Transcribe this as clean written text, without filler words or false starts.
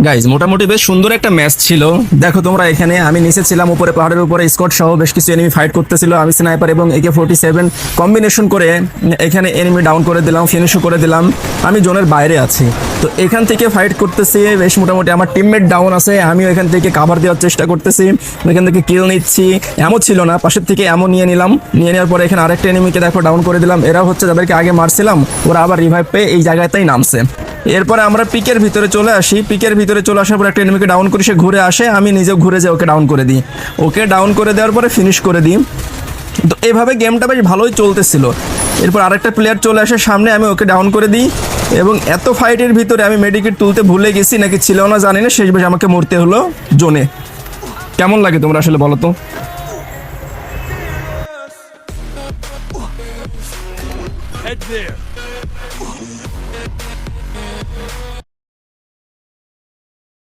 Guys মোটামুটি বেশ সুন্দর একটা ম্যাচ ছিল। দেখো তোমরা, এখানে আমি নিচে ছিলাম, উপরে পাহাড়ের উপরে স্কট সহ বেশ কিছু এনিমি ফাইট করতেছিল। আমি স্নাইপার এবং AK-47 কম্বিনেশন করে এখানে এনিমি ডাউন করে দিলাম, ফিনিশও করে দিলাম। আমি জোনের বাইরে আছি, তো এখান থেকে ফাইট করতেছি। বেশ মোটামুটি আমার টিমমেট ডাউন আছে, আমিও এখান থেকে কাভার দেওয়ার চেষ্টা করতেছি, এখান থেকে কিল নিচ্ছি। এমন ছিল না, পাশের থেকে এমন নিয়ে নিলাম। নিয়ে নেওয়ার পরে এখানে আরেকটা এনিমিকে দেখো ডাউন করে দিলাম। এরা হচ্ছে যাদেরকে আগে মারছিলাম, ওরা আবার রিভাইভ পেয়ে এই জায়গাতেই নামছে। এরপরে আমরা পিকের ভিতরে চলে আসি। পিকের ভিতরে চলে আসার পর একটা এনিমিকে ডাউন করি, সে ঘুরে আসে, আমি নিজেও ঘুরে যাই, ওকে ডাউন করে দিই। ওকে ডাউন করে দেওয়ার পরে ফিনিশ করে দিই। তো এভাবে গেমটা বেশ ভালোই চলতেছিল। এরপর আরেকটা প্লেয়ার চলে আসে সামনে, আমি ওকে ডাউন করে দিই। এবং এত ফাইটের ভিতরে আমি মেডিকেট তুলতে ভুলে গেছি নাকি ছিল না জানি না, শেষ বেশ আমাকে মরতে হলো জোনে। কেমন লাগে তোমরা আসলে বলো তো? Head there.